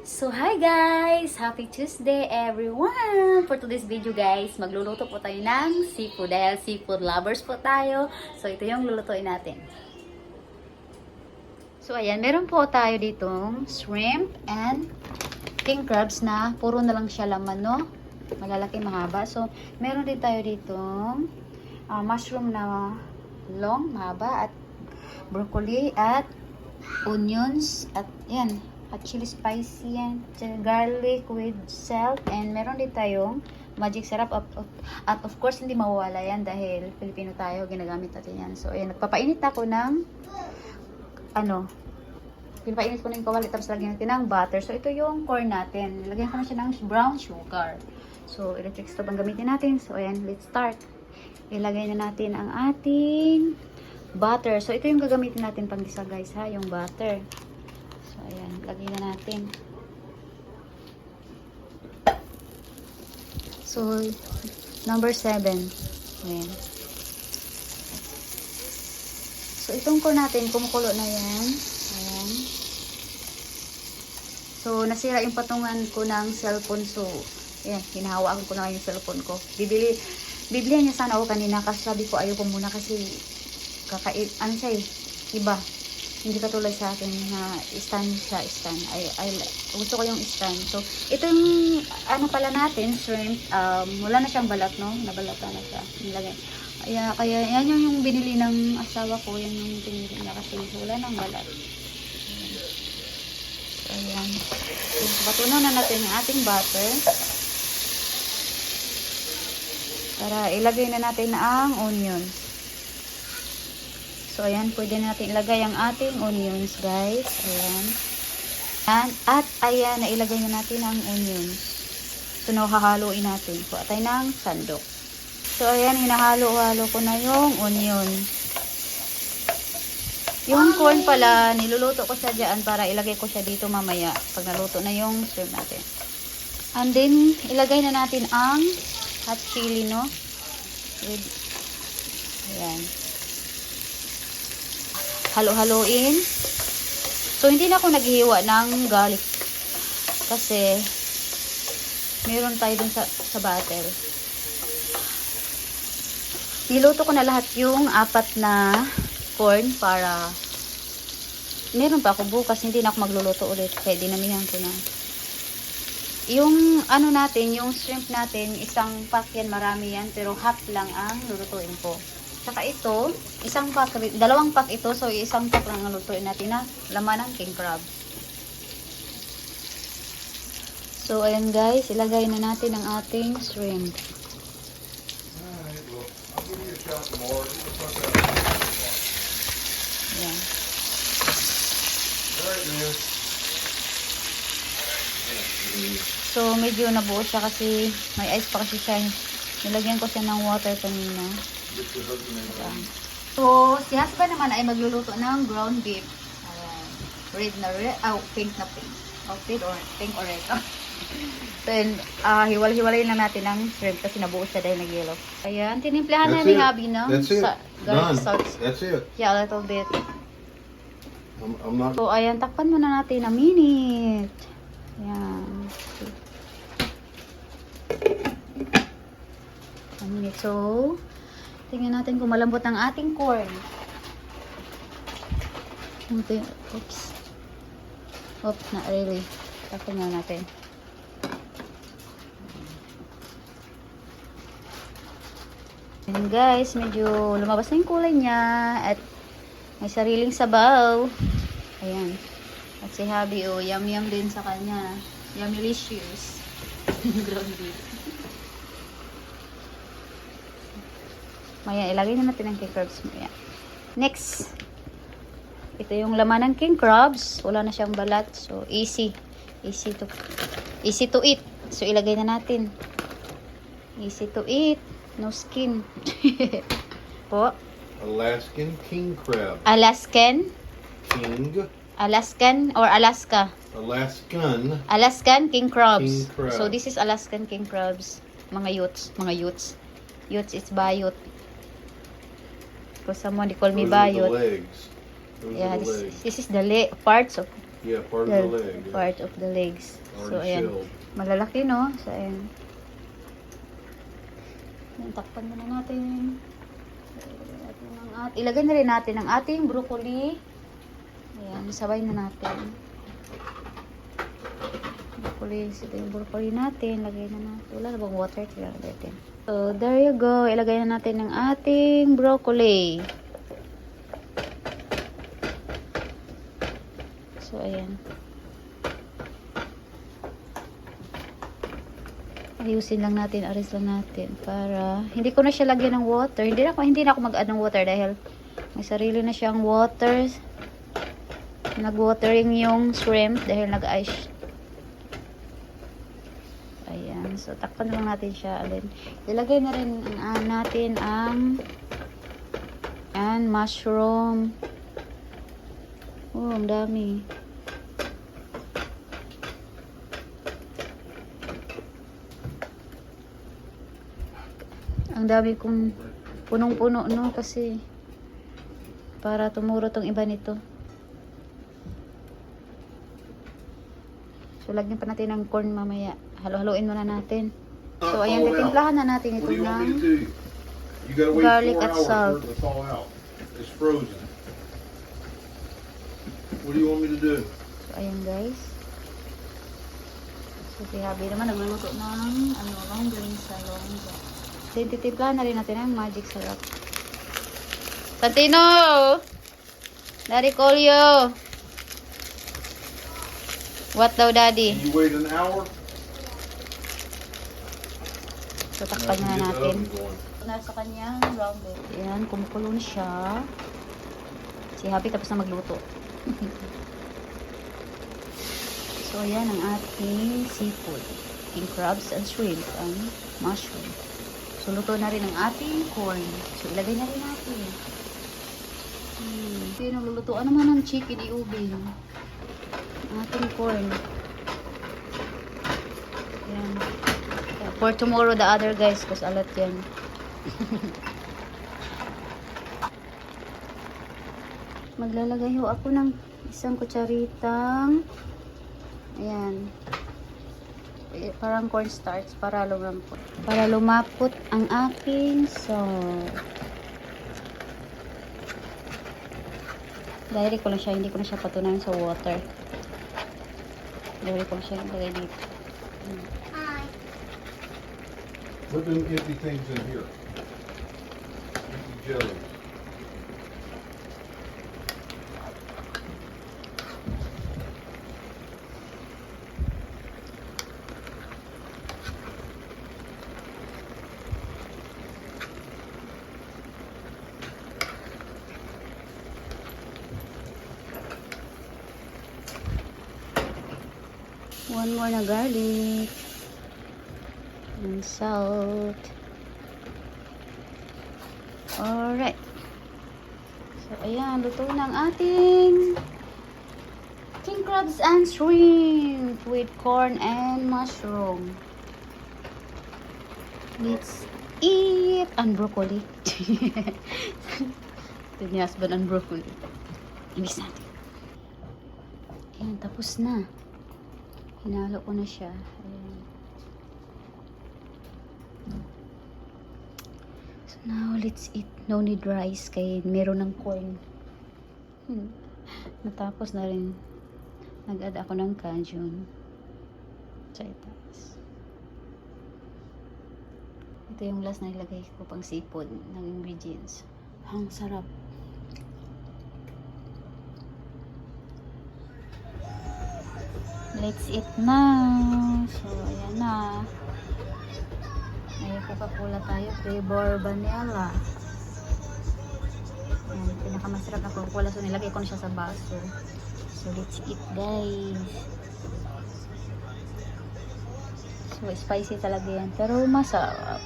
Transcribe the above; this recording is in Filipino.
So hi guys! Happy Tuesday everyone! For today's video guys, magluluto po tayo ng seafood dahil seafood lovers po tayo. So ito yung lulutuin natin. So ayan, meron po tayo ditong shrimp and king crabs na puro na lang siya laman, no? Malalaki, mahaba. So meron din tayo ditong mushroom na long, mahaba, at broccoli at onions at yan. At chili spicy yan, garlic with salt, and meron din tayong magic syrup at of course hindi mawawala yan dahil Filipino tayo, ginagamit natin yan. So ayan, nagpapainit ako ng pinapainit ko na yung kawali, tapos lagyan natin ng butter. So ito yung corn natin, lagyan ko na siya ng brown sugar. So electric stove ang gamitin natin. So ayan, let's start. Ilagay na natin ang ating butter. So ito yung gagamitin natin pang gisa guys ha, yung butter. Ayan, lagay na natin. So, number 7. Ayan. So, itong ko natin, kumukulo na yan. Ayan. So, nasira yung patungan ko ng cellphone. So, ayan, hinahawakan ko na yung cellphone ko. Bibilihan niya sana ako kanina kasi sabi ko ayaw ko muna kasi iba. Hindi katulad sa akin na stand siya, stand. Gusto ko yung stand. So, ito yung pala natin, shrimp. Wala na siyang balat, no? Nabalatan na siya. Nilagay. Kaya yan yung binili ng asawa ko. Yan yung pinili niya kasi wala nang balat. So, ayan. So, patunan na natin yung ating butter. Para ilagay na natin ang onions. So, ayan, pwede natin ilagay ang ating onions, guys. Ayan. At, ayan, nailagay na natin ang onions. So, hahaluin natin. Kuha tayo ng sandok. So, ayan, hinahalo-halo ko na yung onion. Yung corn pala, niluluto ko siya dyan para ilagay ko siya dito mamaya. Pag naluto na yung shrimp natin. And then, ilagay na natin ang hot chili, no? Ayan. Halo-haloin. So, hindi na ako naghihiwa ng garlic. Kasi, meron tayo dun sa butter. Niluto ko na lahat yung 4 na corn para meron pa ako bukas. Hindi na ako magluluto ulit. Kaya dinamihan ko na. Yung natin, yung shrimp natin, isang pack yan, marami yan. Pero half lang ang lulutuin ko. Saka ito, isang pack, 2 pack ito. So, isang pack lang ang lutuin natin na laman ng king crab. So, ayan guys, ilagay na natin ang ating shrimp. Ayan. So, medyo nabuo siya kasi may ice pa kasi siya. Nilagyan ko siya ng water kanina. So, si husband naman ay magluluto ng ground beef. Red na red. Pink na pink. Pink or red. Then, hiwalay lang natin ng shrimp kasi nabuo siya dahil nag-yellow. Ayan, tinimplahan na ni Habi, no? That's it. Done. Sauce. That's it. Yeah, a little bit. I'm not... So, ayan, takpan muna natin a minute. Ayan. A minute. So, tingnan natin kung malambot ang ating corn. Oops. Oops, not really. Takpan na natin. And guys, medyo lumabas na yung kulay niya at may sariling sabaw. Ayan. At si Habi, yum din sa kanya. Yummy-licious. Ground beef. Maya, ilagay na natin ang king crabs. Maya. Next. Ito yung laman ng king crabs. Wala na siyang balat. So, easy. Easy to eat. So, ilagay na natin. Easy to eat. No skin. Po. Alaskan king crab. Alaskan or Alaska? Alaskan king crabs. King crab. So, this is Alaskan king crabs. Mga youths. Youths is bayot. Because someone they call me bayot. Those are the legs. Yeah, this is the parts of Yeah, part of The the leg. Yeah. part of the legs. So, Already ayan. shelled. Malalaki, no? So, ayan. Ayan, takpan muna natin. Ilagay na rin natin ang ating broccoli. Ayan, sabay na natin. Broccoli. Ito yung broccoli natin. Lagay na natin. Wala na bang water? Kailangan natin. So, there you go. Ilagay na natin ang ating broccoli. So, ayan. Ayusin lang natin, arrange lang natin para hindi ko na siya lagyan ng water. Hindi na ako mag-add ng water dahil may sarili na siyang water. Nag-watering yung shrimp dahil nag-ice. Ayan, so takpan lang natin siya. Alin. Ilagay na rin natin ang mushroom. Oh, ang dami. Ang dami kong punong-puno, no? Kasi para tumuro tong iba nito. So, lagyan pa natin ng corn mamaya. Halo-haloin muna natin. So, ayan, titimplahan na natin ito What do you want me to ng do? You gotta wait garlic 4 at hours salt. for it to thaw out. It's frozen. What do you want me to do? So, ayan guys. So, si Habi naman nagluluto ng longganisa sa longga. Then, titimplahan na rin natin ang magic syrup. Santino! Daddy call you. What daw, Daddy? Can you wait an hour? So, Now takpan I can na get the natin. oven going. Nasa kanyang brown bed. Ayan, kumukulo na siya. Si Happy tapos na magluto. So, ayan ang ating seafood. King crabs and shrimp and mushroom. So, luto na rin ang ating corn. So, ilagay na rin natin. Ito yung naglulutoan naman ng chicken iubing. Ang ating corn. Ayan. For tomorrow, the other guys, kasi alat yan. Maglalagay ho ako ng isang kutsaritang ayan, parang cornstarch para lumapot ang aking salt. Direct ko lang siya, hindi ko na siya patunayan sa water. Direct ko lang siya ilagay dito. Put them empty things in here. Empty jelly. One more na garlic and salt. Alright. So, ayan. Luto na ang ating king crabs and shrimp with corn and mushroom. Let's eat. And broccoli. Ito ni husband and broccoli. Inis natin. Ayan, tapos na. Hinalo ko na siya. Ayan. So now, let's eat. No need rice kay meron ng corn. Natapos na rin. Nag-add ako ng cajun. Sa itaas. Ito yung last na ilagay ko pang seafood ng ingredients. Ang sarap. Let's eat now. So, ayan na. May Coca-Cola tayo. Flavor vanilla. Ayan, pinakamasarap na Coca-Cola. So, nilagay ko na siya sa baso. So, let's eat, guys. So, spicy talaga yan. Pero masarap.